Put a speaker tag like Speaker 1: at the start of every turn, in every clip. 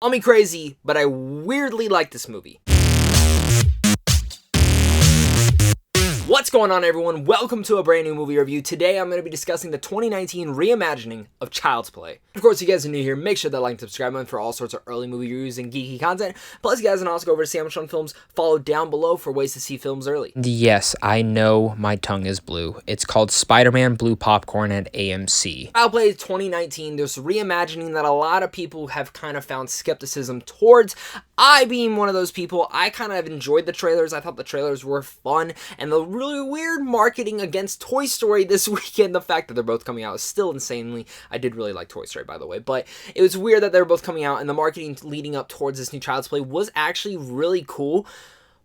Speaker 1: Call me crazy, but I weirdly like this movie. What's going on, everyone? Welcome to a brand new movie review. Today I'm going to be discussing the 2019 reimagining of Child's Play. Of course, if you guys are new here, make sure that like and subscribe button for all sorts of early movie reviews and geeky content. Plus, you guys can also go over to Sandwich on Films, follow down below for ways to see films early.
Speaker 2: Yes, I know my tongue is blue. It's called Spider-Man Blue Popcorn at AMC.
Speaker 1: Child's Play 2019, there's reimagining that a lot of people have kind of found skepticism towards. I, being one of those people, I kind of enjoyed the trailers. I thought the trailers were fun, and the really weird marketing against Toy Story this weekend, the fact that they're both coming out is still insanely. I did really like Toy Story, by the way, but it was weird that they were both coming out, and the marketing leading up towards this new Child's Play was actually really cool.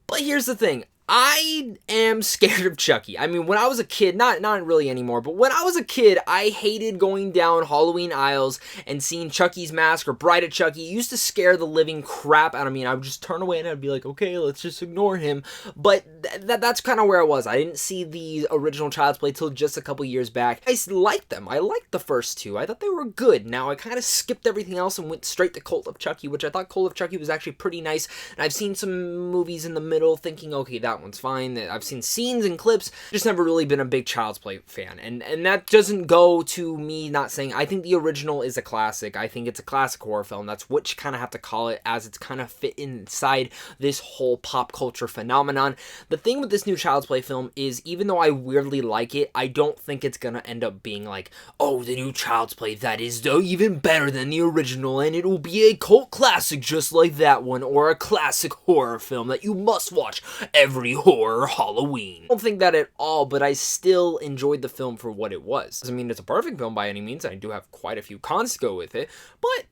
Speaker 1: But here's the thing. I am scared of Chucky. I mean, when I was a kid, not really anymore, but when I was a kid, I hated going down Halloween aisles and seeing Chucky's mask or Bride of Chucky. It used to scare the living crap out of me, and I would just turn away and I'd be like, okay, let's just ignore him. But that's kind of where I was. I didn't see the original Child's Play till just a couple years back. I liked them. I liked the first two. I thought they were good. Now, I kind of skipped everything else and went straight to Cult of Chucky, which I thought Cult of Chucky was actually pretty nice. And I've seen some movies in the middle thinking, okay, that one's fine. I've seen scenes and clips, just never really been a big Child's Play fan, and that doesn't go to me not saying I think the original is a classic. I think it's a classic horror film. That's what you kind of have to call it, as it's kind of fit inside this whole pop culture phenomenon. The thing with this new Child's Play film is, even though I weirdly like it, I don't think it's gonna end up being like, oh, the new Child's Play that is even better than the original, and it will be a cult classic just like that one, or a classic horror film that you must watch every horror Halloween. I don't think that at all, but I still enjoyed the film for what it was. Doesn't mean it's a perfect film by any means, and I do have quite a few cons to go with it, but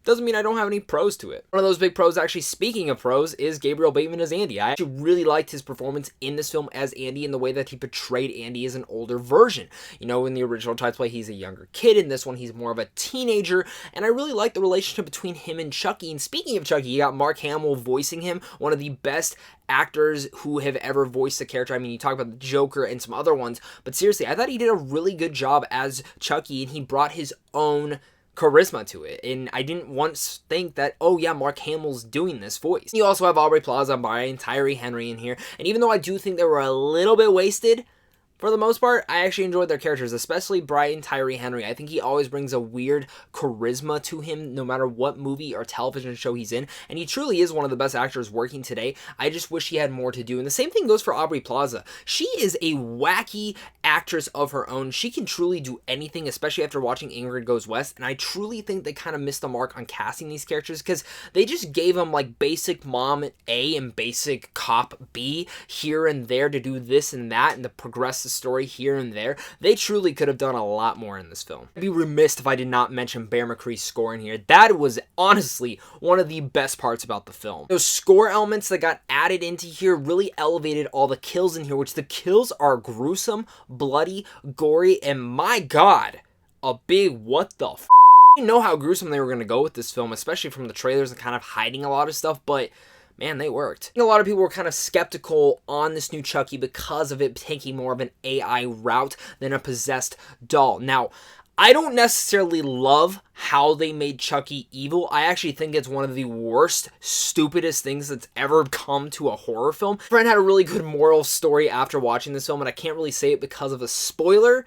Speaker 1: doesn't mean I don't have any pros to it. One of those big pros, actually, speaking of pros, is Gabriel Bateman as Andy. I actually really liked his performance in this film as Andy, and the way that he portrayed Andy as an older version. You know, in the original Child's Play, he's a younger kid. In this one, he's more of a teenager, and I really like the relationship between him and Chucky. And speaking of Chucky, you got Mark Hamill voicing him, one of the best actors who have ever voiced the character. I mean, you talk about the Joker and some other ones, but seriously, I thought he did a really good job as Chucky, and he brought his own charisma to it, and I didn't once think that, oh yeah, Mark Hamill's doing this voice. You also have Aubrey Plaza, Brian, Tyree, Henry in here, and even though I do think they were a little bit wasted, for the most part, I actually enjoyed their characters, especially Brian Tyree Henry. I think he always brings a weird charisma to him, no matter what movie or television show he's in, and he truly is one of the best actors working today. I just wish he had more to do, and the same thing goes for Aubrey Plaza. She is a wacky actress of her own. She can truly do anything, especially after watching Ingrid Goes West, and I truly think they kind of missed the mark on casting these characters, because they just gave them like basic mom A and basic cop B here and there to do this and that, and to progress the story here and there. They truly could have done a lot more in this film. I'd be remiss if I did not mention Bear McCree's score in here. That was honestly one of the best parts about the film. Those score elements that got added into here really elevated all the kills in here, which the kills are gruesome, bloody, gory, and my god, a big what the f***. I didn't know how gruesome they were going to go with this film, especially from the trailers and kind of hiding a lot of stuff, but man, they worked. A lot of people were kind of skeptical on this new Chucky because of it taking more of an AI route than a possessed doll. Now, I don't necessarily love how they made Chucky evil. I actually think it's one of the worst, stupidest things that's ever come to a horror film. My friend had a really good moral story after watching this film, and I can't really say it because of a spoiler,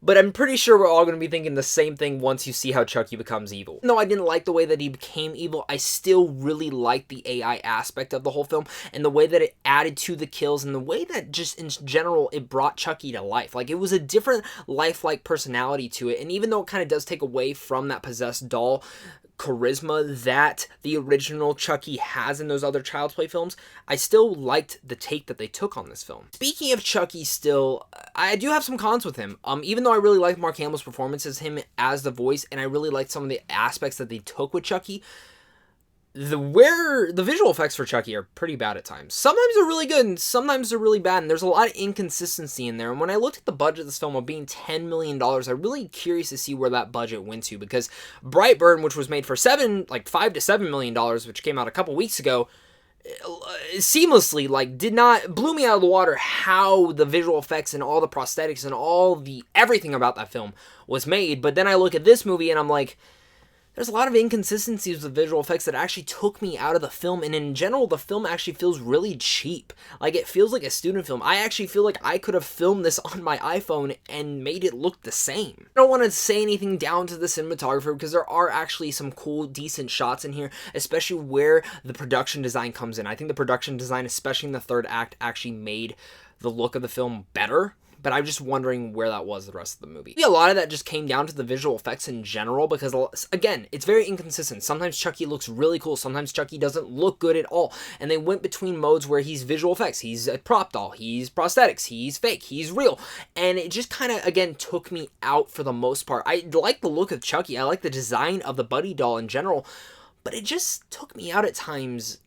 Speaker 1: but I'm pretty sure we're all going to be thinking the same thing once you see how Chucky becomes evil. Even though I didn't like the way that he became evil, I still really liked the AI aspect of the whole film, and the way that it added to the kills, and the way that just in general it brought Chucky to life. Like, it was a different lifelike personality to it, and even though it kind of does take away from that possessed doll charisma that the original Chucky has in those other Child's Play films, I still liked the take that they took on this film. Speaking of Chucky still, I do have some cons with him. Even though I really liked Mark Hamill's performance as him as the voice, and I really liked some of the aspects that they took with Chucky, the visual effects for Chucky are pretty bad at times. Sometimes they're really good, and sometimes they're really bad, and there's a lot of inconsistency in there. And when I looked at the budget of this film of being $10 million, I'm really curious to see where that budget went to, because Brightburn, which was made for $5 to $7 million, which came out a couple weeks ago, seamlessly, blew me out of the water how the visual effects and all the prosthetics and all the everything about that film was made. But then I look at this movie and I'm like, There's a lot of inconsistencies with visual effects that actually took me out of the film, and in general, the film actually feels really cheap. Like, it feels like a student film. I actually feel like I could have filmed this on my iPhone and made it look the same. I don't want to say anything down to the cinematographer because there are actually some cool, decent shots in here, especially where the production design comes in. I think the production design, especially in the third act, actually made the look of the film better. But I'm just wondering where that was the rest of the movie. A lot of that just came down to the visual effects in general because, again, it's very inconsistent. Sometimes Chucky looks really cool. Sometimes Chucky doesn't look good at all. And they went between modes where he's visual effects. He's a prop doll. He's prosthetics. He's fake. He's real. And it just kind of, again, took me out for the most part. I like the look of Chucky. I like the design of the Buddy doll in general. But it just took me out at times.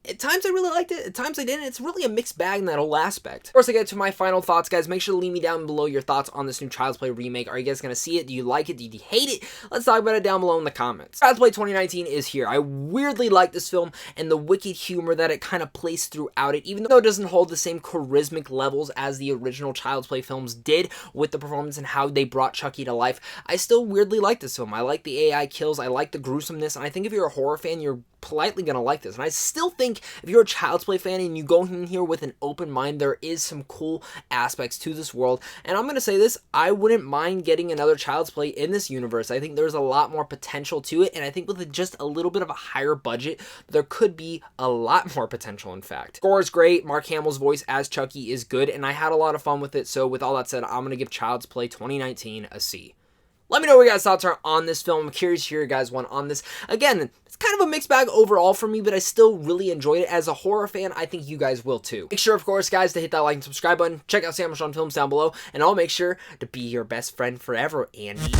Speaker 1: At times I really liked it, at times I didn't. It's really a mixed bag in that whole aspect. Of course, I get to my final thoughts, guys. Make sure to leave me down below your thoughts on this new Child's Play remake. Are you guys going to see it? Do you like it? Do you hate it? Let's talk about it down below in the comments. Child's Play 2019 is here. I weirdly like this film and the wicked humor that it kind of plays throughout it, even though it doesn't hold the same charismatic levels as the original Child's Play films did with the performance and how they brought Chucky to life. I still weirdly like this film. I like the AI kills. I like the gruesomeness. And I think if you're a horror fan, you're politely gonna like this. And I still think if you're a Child's Play fan and you go in here with an open mind, there is some cool aspects to this world. And I'm gonna say this, I wouldn't mind getting another Child's Play in this universe. I think there's a lot more potential to it, and I think with just a little bit of a higher budget, there could be a lot more potential, in fact. Score is great, Mark Hamill's voice as Chucky is good, and I had a lot of fun with it. So with all that said, I'm gonna give Child's Play 2019 a C. Let me know what your guys' thoughts are on this film. I'm curious to hear your guys' one on this. Again, it's kind of a mixed bag overall for me, but I still really enjoyed it. As a horror fan, I think you guys will too. Make sure, of course, guys, to hit that like and subscribe button. Check out Sam Sean Films down below, and I'll make sure to be your best friend forever, Andy.